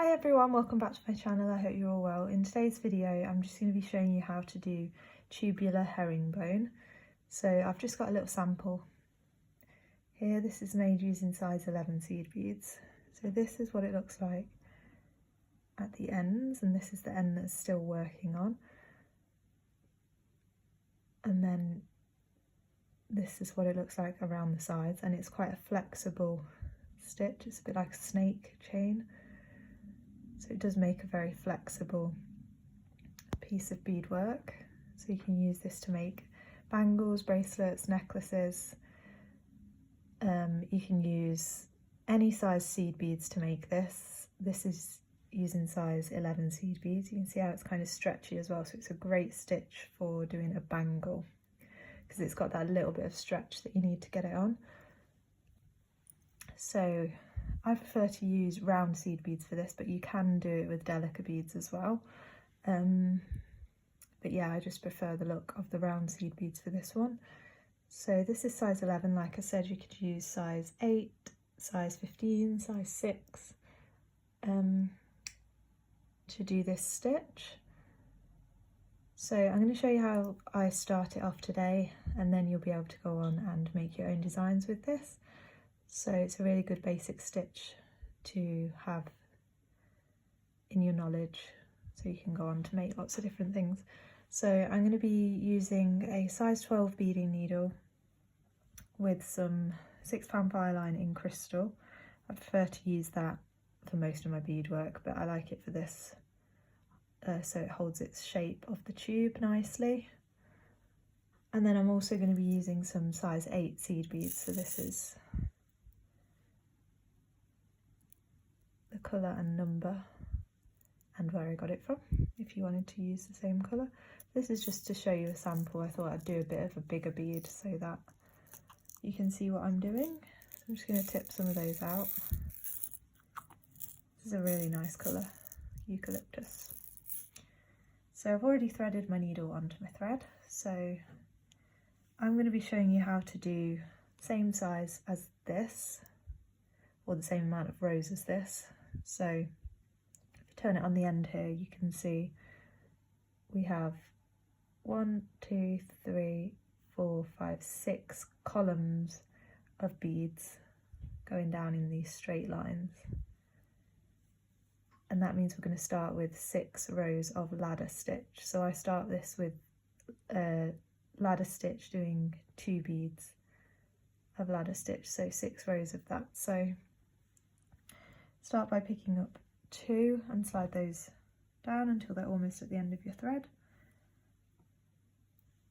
Hi everyone, welcome back to my channel. I hope you're all well. In today's video I'm just going to be showing you how to do tubular herringbone. So I've just got a little sample here. This is made using size 11 seed beads. So this is what it looks like at the ends, and this is the end that's still working on. And then this is what it looks like around the sides, and it's quite a flexible stitch. It's a bit like a snake chain. So it does make a very flexible piece of beadwork. So you can use this to make bangles, bracelets, necklaces. You can use any size seed beads to make this. This is using size 11 seed beads. You can see how it's kind of stretchy as well, so it's a great stitch for doing a bangle because it's got that little bit of stretch that you need to get it on. So I prefer to use round seed beads for this, but you can do it with delicate beads as well. But yeah, I just prefer the look of the round seed beads for this one. So this is size 11. Like I said, you could use size 8, size 15, size 6 to do this stitch. So I'm going to show you how I start it off today, and then you'll be able to go on and make your own designs with this. So it's a really good basic stitch to have in your knowledge, so you can go on to make lots of different things. So I'm going to be using a size 12 beading needle with some 6-pound file line in crystal. I prefer to use that for most of my beadwork, but I like it for this so it holds its shape of the tube nicely. And then I'm also going to be using some size 8 seed beads. So this is the colour and number and where I got it from, if you wanted to use the same colour. This is just to show you a sample. I thought I'd do a bit of a bigger bead so that you can see what I'm doing. So I'm just going to tip some of those out. This is a really nice colour, eucalyptus. So I've already threaded my needle onto my thread, so I'm going to be showing you how to do the same size as this, or the same amount of rows as this. So if you turn it on the end here, you can see we have 1, 2, 3, 4, 5, 6 columns of beads going down in these straight lines. And that means we're going to start with 6 rows of ladder stitch. So I start this with a ladder stitch, doing 2 beads of ladder stitch, so 6 rows of that. So start by picking up 2 and slide those down until they're almost at the end of your thread.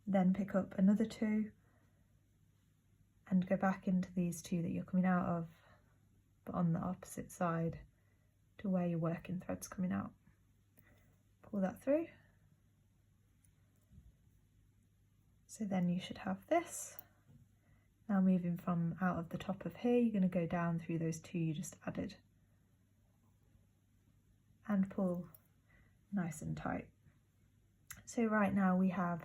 Then pick up another 2 and go back into these 2 that you're coming out of, but on the opposite side to where your working thread's coming out. Pull that through. So then you should have this. Now moving from out of the top of here, you're going to go down through those 2 you just added and pull nice and tight. So right now we have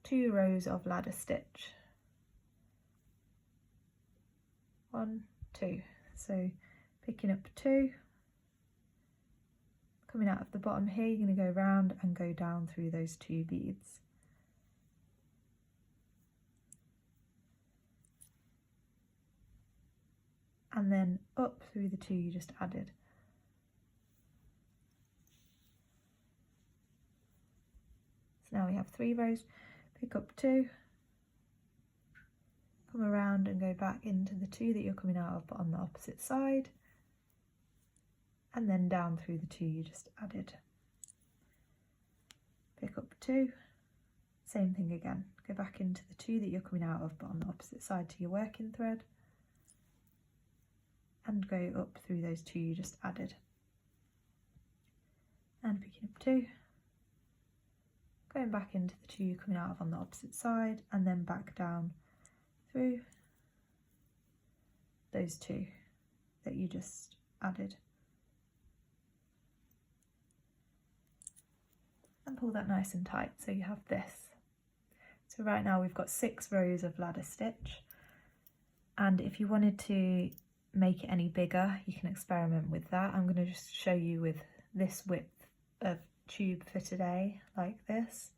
2 rows of ladder stitch. 1, 2. So picking up 2, coming out of the bottom here, you're going to go round and go down through those 2 beads. And then up through the 2 you just added. So now we have 3 rows. Pick up 2, come around and go back into the 2 that you're coming out of, but on the opposite side, and then down through the 2 you just added. Pick up 2, same thing again, go back into the 2 that you're coming out of, but on the opposite side to your working thread, and go up through those 2 you just added. And picking up 2, going back into the 2 you're coming out of on the opposite side, and then back down through those 2 that you just added. And pull that nice and tight so you have this. So right now we've got 6 rows of ladder stitch, and if you wanted to make it any bigger, you can experiment with that. I'm going to just show you with this width of tube for today, like this,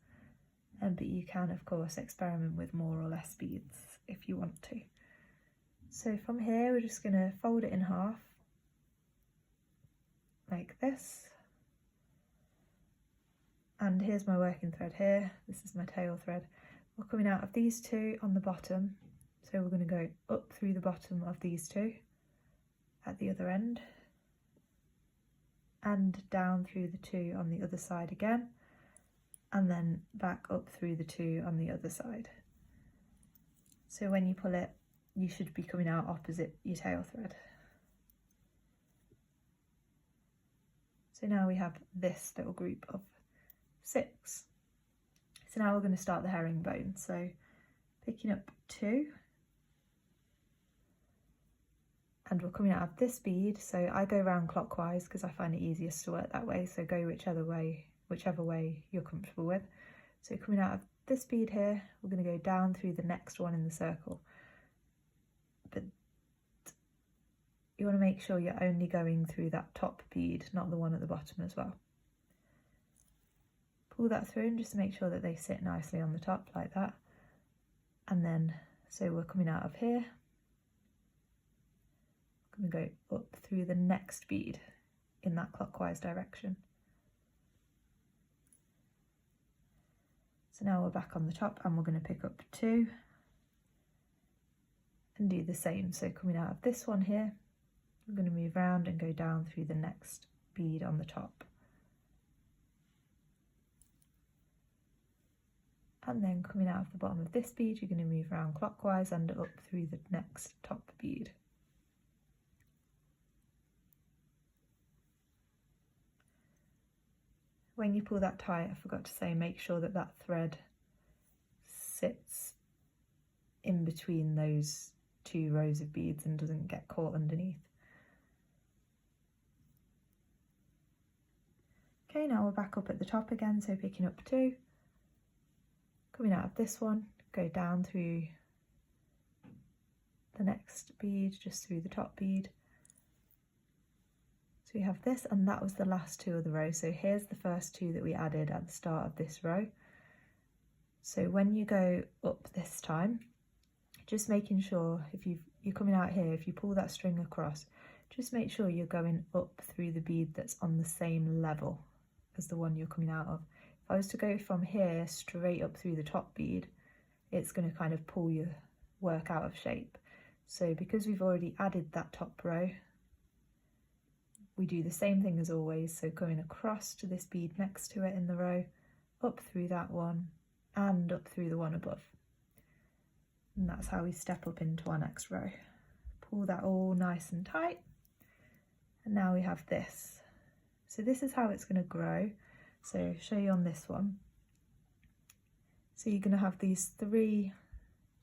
but you can of course experiment with more or less beads if you want to. So from here we're just going to fold it in half like this, and here's my working thread here, this is my tail thread. We're coming out of these two on the bottom, so we're going to go up through the bottom of these two at the other end, and down through the two on the other side again, and then back up through the two on the other side. So when you pull it, you should be coming out opposite your tail thread. So now we have this little group of 6. So now we're going to start the herringbone. So picking up 2, and we're coming out of this bead. So I go round clockwise because I find it easiest to work that way. So go whichever way you're comfortable with. So coming out of this bead here, we're going to go down through the next one in the circle. But you want to make sure you're only going through that top bead, not the one at the bottom as well. Pull that through and just make sure that they sit nicely on the top like that. And then, so we're coming out of here. I'm going to go up through the next bead in that clockwise direction. So now we're back on the top and we're going to pick up 2 and do the same. So coming out of this one here, we're going to move around and go down through the next bead on the top. And then coming out of the bottom of this bead, you're going to move around clockwise and up through the next top bead. When you pull that tight, I forgot to say, make sure that that thread sits in between those 2 rows of beads and doesn't get caught underneath. Okay, now we're back up at the top again, so picking up 2. Coming out of this one, go down through the next bead, just through the top bead. So we have this, and that was the last 2 of the row. So here's the first 2 that we added at the start of this row. So when you go up this time, just making sure if you're coming out here, if you pull that string across, just make sure you're going up through the bead that's on the same level as the one you're coming out of. If I was to go from here straight up through the top bead, it's going to kind of pull your work out of shape. So because we've already added that top row, we do the same thing as always. So going across to this bead next to it in the row, up through that one and up through the one above. And that's how we step up into our next row. Pull that all nice and tight. And now we have this. So this is how it's going to grow. So I'll show you on this one. So you're going to have these 3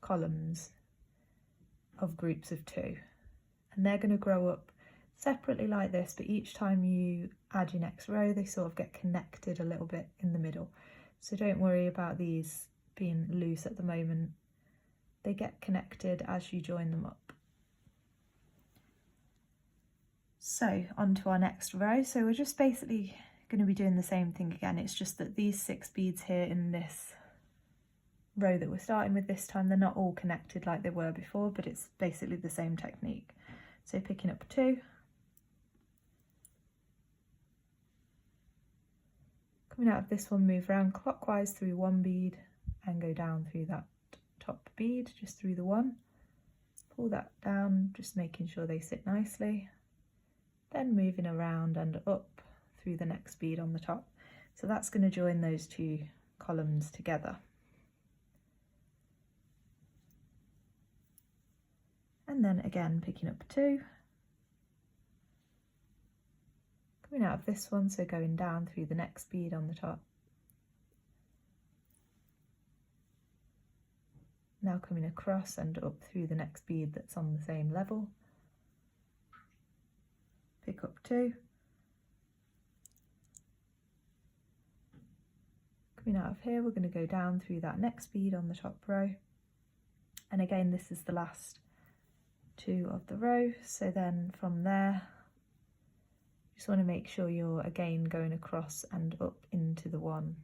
columns of groups of 2, and they're going to grow up separately like this, but each time you add your next row, they sort of get connected a little bit in the middle. So don't worry about these being loose at the moment. They get connected as you join them up. So on to our next row. So we're just basically going to be doing the same thing again. It's just that these 6 beads here in this row that we're starting with this time, they're not all connected like they were before, but it's basically the same technique. So picking up 2, coming out of this one, move around clockwise through 1 bead and go down through that top bead, just through the 1, pull that down, just making sure they sit nicely, then moving around and up through the next bead on the top. So that's going to join those 2 columns together. And then again picking up 2, coming out of this one, so going down through the next bead on the top. Now coming across and up through the next bead that's on the same level. Pick up 2. Coming out of here, we're going to go down through that next bead on the top row. And again, this is the last 2 of the row. So then from there, you just want to make sure you're again going across and up into the one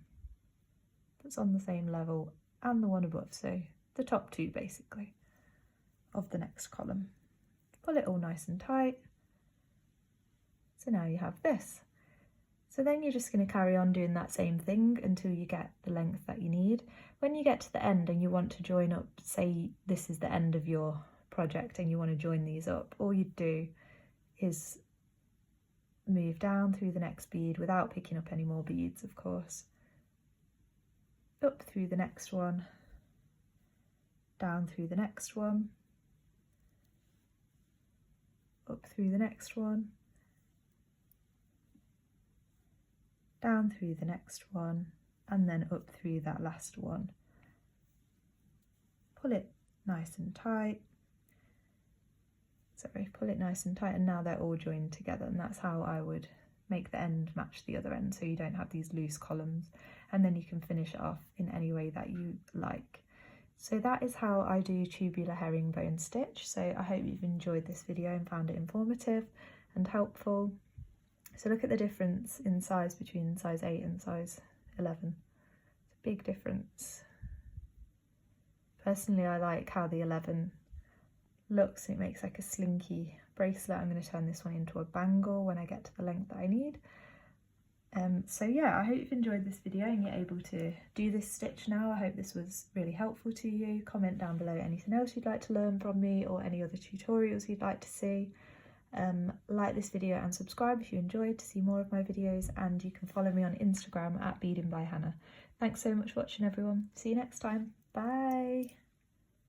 that's on the same level and the one above, so the top 2 basically of the next column. Pull it all nice and tight. So now you have this. So then you're just going to carry on doing that same thing until you get the length that you need. When you get to the end and you want to join up, say this is the end of your project and you want to join these up, all you do is move down through the next bead without picking up any more beads, of course, up through the next one, down through the next one, up through the next one, down through the next one, and then up through that last one. Pull it nice and tight. Sorry, pull it nice and tight, and now they're all joined together, and that's how I would make the end match the other end, so you don't have these loose columns, and then you can finish it off in any way that you like. So that is how I do tubular herringbone stitch. So I hope you've enjoyed this video and found it informative and helpful. So look at the difference in size between size 8 and size 11. It's a big difference. Personally, I like how the 11 looks. It makes like a slinky bracelet. I'm going to turn this one into a bangle when I get to the length that I need. So yeah, I hope you've enjoyed this video and you're able to do this stitch now. I hope this was really helpful to you. Comment down below anything else you'd like to learn from me or any other tutorials you'd like to see. Like this video and subscribe if you enjoyed to see more of my videos, and you can follow me on Instagram at Beading by Hannah. Thanks so much for watching everyone. See you next time. Bye.